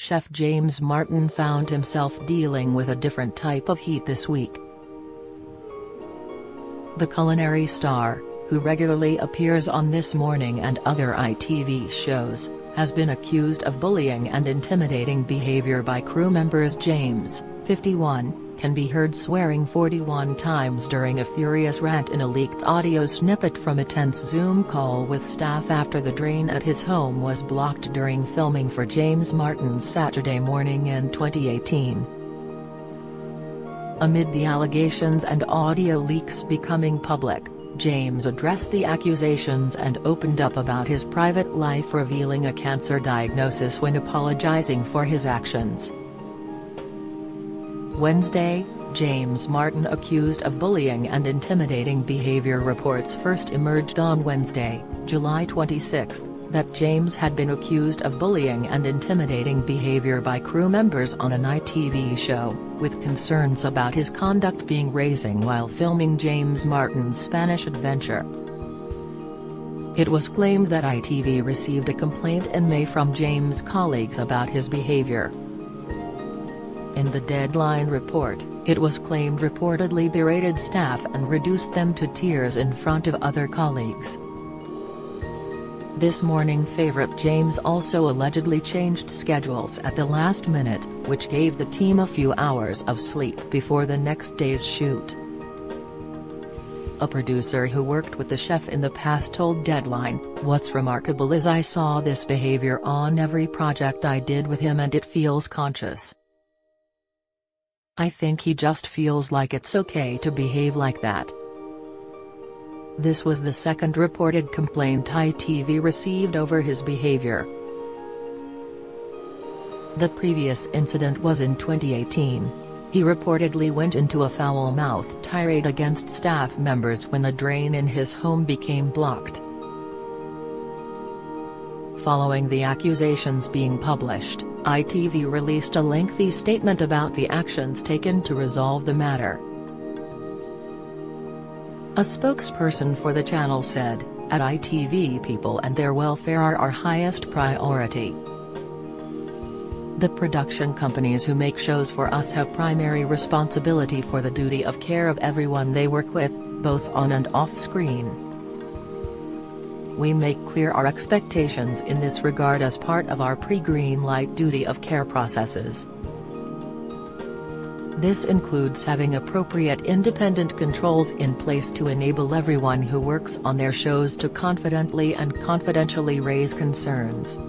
chef James Martin found himself dealing with a different type of heat this week. The culinary star, who regularly appears on This Morning and other ITV shows, has been accused of bullying and intimidating behavior by crew members. James, 51, can be heard swearing 41 times during a furious rant in a leaked audio snippet from a tense Zoom call with staff after the drain at his home was blocked during filming for James Martin's Saturday Morning in 2018. Amid the allegations and audio leaks becoming public, James addressed the accusations and opened up about his private life, revealing a cancer diagnosis when apologizing for his actions. Wednesday, James Martin accused of bullying and intimidating behavior. Reports first emerged on Wednesday, July 26, that James had been accused of bullying and intimidating behavior by crew members on an ITV show, with concerns about his conduct being raising while filming James Martin's Spanish adventure. It was claimed that ITV received a complaint in May from James' colleagues about his behavior. In the Deadline report, it was claimed reportedly berated staff and reduced them to tears in front of other colleagues. This Morning favorite James also allegedly changed schedules at the last minute, which gave the team a few hours of sleep before the next day's shoot. A producer who worked with the chef in the past told Deadline, "What's remarkable is I saw this behavior on every project I did with him and it feels conscious. I think he just feels like it's okay to behave like that." This was the second reported complaint ITV received over his behavior. The previous incident was in 2018. He reportedly went into a foul-mouthed tirade against staff members when a drain in his home became blocked. Following the accusations being published, ITV released a lengthy statement about the actions taken to resolve the matter. A spokesperson for the channel said, "At ITV, people and their welfare are our highest priority. The production companies who make shows for us have primary responsibility for the duty of care of everyone they work with, both on and off screen. We make clear our expectations in this regard as part of our pre-green light duty of care processes. This includes having appropriate independent controls in place to enable everyone who works on their shows to confidently and confidentially raise concerns."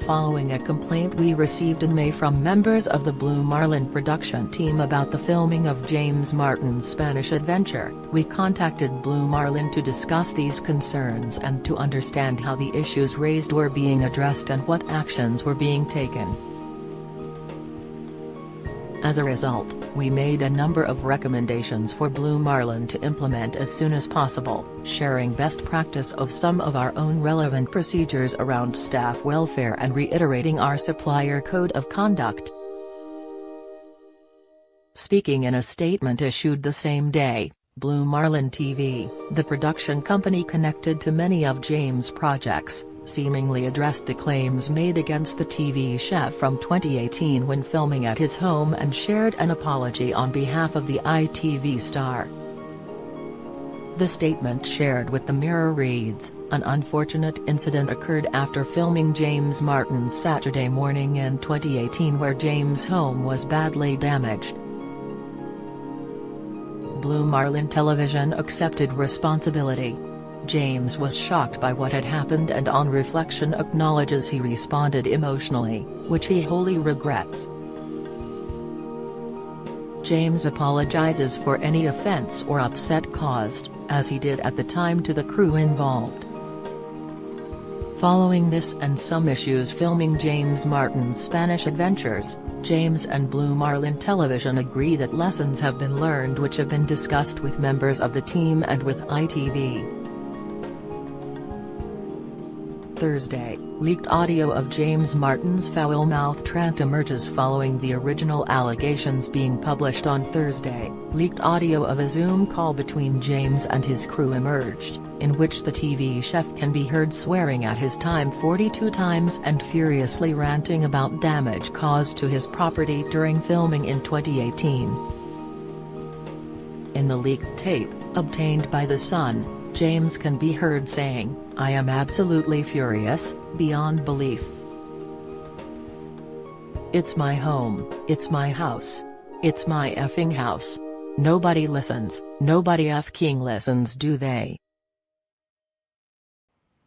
Following a complaint we received in May from members of the Blue Marlin production team about the filming of James Martin's Spanish adventure, we contacted Blue Marlin to discuss these concerns and to understand how the issues raised were being addressed and what actions were being taken. As a result, we made a number of recommendations for Blue Marlin to implement as soon as possible, sharing best practice of some of our own relevant procedures around staff welfare and reiterating our supplier code of conduct. Speaking in a statement issued the same day, Blue Marlin TV, the production company connected to many of James' projects, seemingly addressed the claims made against the TV chef from 2018 when filming at his home and shared an apology on behalf of the ITV star. The statement shared with the Mirror reads, "An unfortunate incident occurred after filming James Martin's Saturday Morning in 2018 where James' home was badly damaged. Blue Marlin Television accepted responsibility. James was shocked by what had happened and on reflection acknowledges he responded emotionally, which he wholly regrets. James apologizes for any offense or upset caused, as he did at the time, to the crew involved." Following this and some issues filming James Martin's Spanish adventures, James and Blue Marlin Television agree that lessons have been learned which have been discussed with members of the team and with ITV. Thursday, leaked audio of James Martin's foul-mouthed rant emerges following the original allegations being published on Thursday. Leaked audio of a Zoom call between James and his crew emerged, in which the TV chef can be heard swearing at his time 42 times and furiously ranting about damage caused to his property during filming in 2018. In the leaked tape, obtained by The Sun, James can be heard saying, "I am absolutely furious, beyond belief. It's my home, it's my house. It's my effing house. Nobody listens, nobody f***ing listens, do they?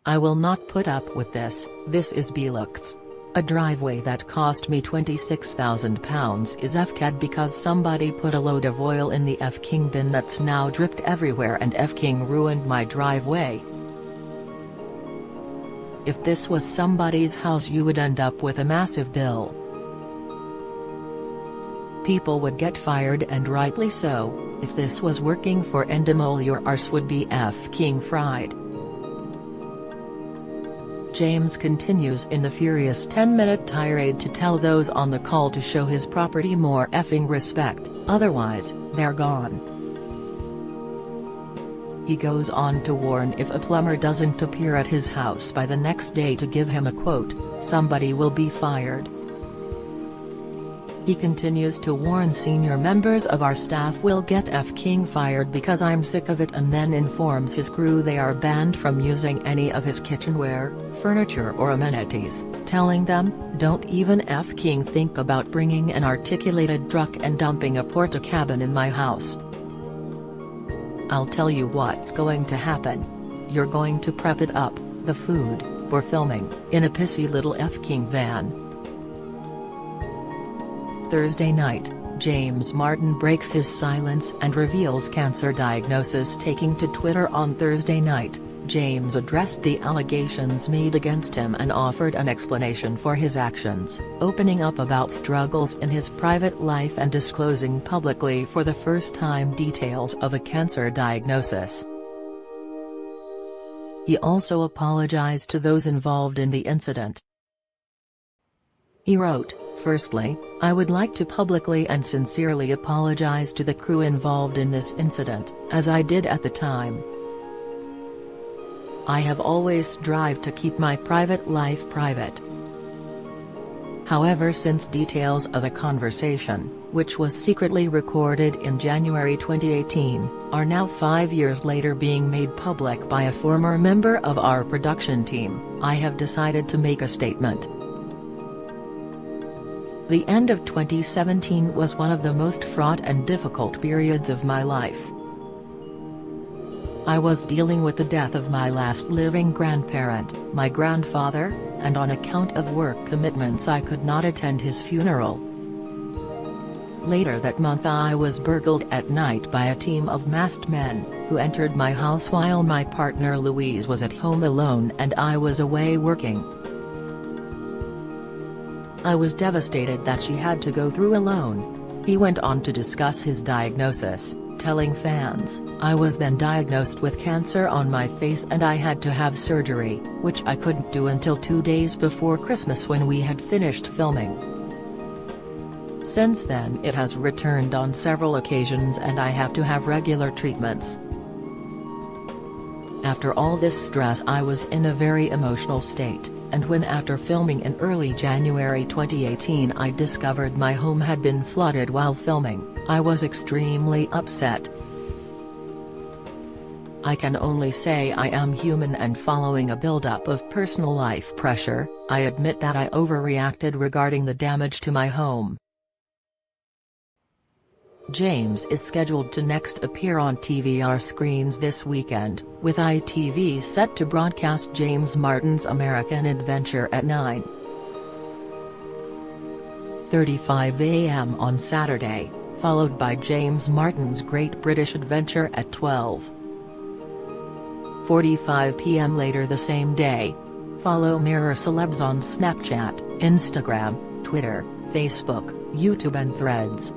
I will not put up with this is bollocks. A driveway that cost me £26,000 is f***ed because somebody put a load of oil in the f***ing bin that's now dripped everywhere and f***ing ruined my driveway. If this was somebody's house you would end up with a massive bill. People would get fired, and rightly so. If this was working for Endemol your arse would be f***ing fried." James continues in the furious 10-minute tirade to tell those on the call to show his property more effing respect, otherwise, they're gone. He goes on to warn if a plumber doesn't appear at his house by the next day to give him a quote, somebody will be fired. He continues to warn senior members of our staff will get f***ing fired because I'm sick of it, and then informs his crew they are banned from using any of his kitchenware, furniture or amenities, telling them, don't even f***ing think about bringing an articulated truck and dumping a porta-cabin in my house. I'll tell you what's going to happen. You're going to prep it up, the food, for filming, in a pissy little f***ing van. Thursday night, James Martin breaks his silence and reveals cancer diagnosis. Taking to Twitter on Thursday night, James addressed the allegations made against him and offered an explanation for his actions, opening up about struggles in his private life and disclosing publicly for the first time details of a cancer diagnosis. He also apologized to those involved in the incident. He wrote, "Firstly, I would like to publicly and sincerely apologize to the crew involved in this incident, as I did at the time. I have always strived to keep my private life private. However, since details of a conversation, which was secretly recorded in January 2018, are now 5 years later being made public by a former member of our production team, I have decided to make a statement. The end of 2017 was one of the most fraught and difficult periods of my life. I was dealing with the death of my last living grandparent, my grandfather, and on account of work commitments I could not attend his funeral. Later that month I was burgled at night by a team of masked men, who entered my house while my partner Louise was at home alone and I was away working. I was devastated that she had to go through alone." He went on to discuss his diagnosis, telling fans, "I was then diagnosed with cancer on my face and I had to have surgery, which I couldn't do until 2 days before Christmas when we had finished filming. Since then it has returned on several occasions and I have to have regular treatments. After all this stress I was in a very emotional state, and when after filming in early January 2018 I discovered my home had been flooded while filming, I was extremely upset. I can only say I am human and following a buildup of personal life pressure, I admit that I overreacted regarding the damage to my home." James is scheduled to next appear on TVR screens this weekend, with ITV set to broadcast James Martin's American Adventure at 9:35 a.m. on Saturday, followed by James Martin's Great British Adventure at 12:45 p.m. later the same day. Follow Mirror Celebs on Snapchat, Instagram, Twitter, Facebook, YouTube and Threads.